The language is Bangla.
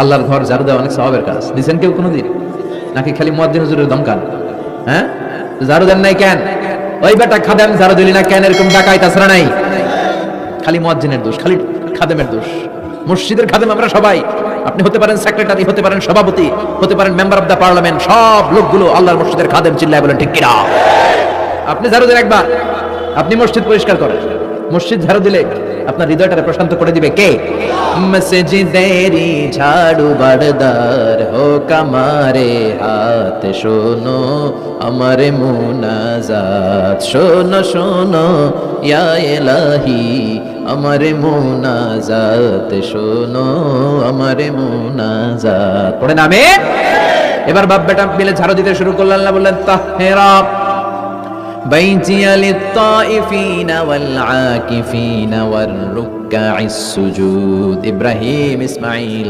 আল্লাহর ঘর ঝাড়ু দেওয়া অনেক সওয়াবের কাজ। দিছেন কেউ কোনোদিন? নাকি খালি মুয়াজ্জিন হুজুরের দমকান? হ্যাঁ, ঝাড়ু দেন নাই কেন? ওই বেটা খাদেম ঝাড়ু দিলি না কেন? এরকম ডাকাইত আসরা নাই? খালি মুয়াজ্জিনের দোষ, খালি খাদেমের দোষ। মসজিদের খাদেম আমরা সবাই। আপনি হতে পারেন সেক্রেটারি, হতে পারেন সভাপতি, হতে পারেন মেম্বার অফ দ্য পার্লামেন্ট, সব লোকগুলো আল্লাহর মসজিদের খাদেম। চিল্লায় বলেন ঠিক কিনা? আপনি ঝাড়ু দেন একবার, আপনি মসজিদ পরিষ্কার করেন। মসজিদ ঝাড়ু দিলে আপনার হৃদয়টারে প্রশান্ত করে দিবে কে? মসজিদেরি ঝাড়ু বারদার হোক আমারে হাত, শোনো আমারে মুনাজাত, শোনো শোনো ইয়া ইলাহি আমারে মুনাজাত, শোনো আমারে মুনাজাত। পড়েন আমিন। এবার বাপ বেটা মিলে ঝাড়ু দিতে শুরু করলেন। আল্লাহ বললেন তাহহিরা بيتي للطائفين والعاكفين والركع السجود। إبراهيم إسماعيل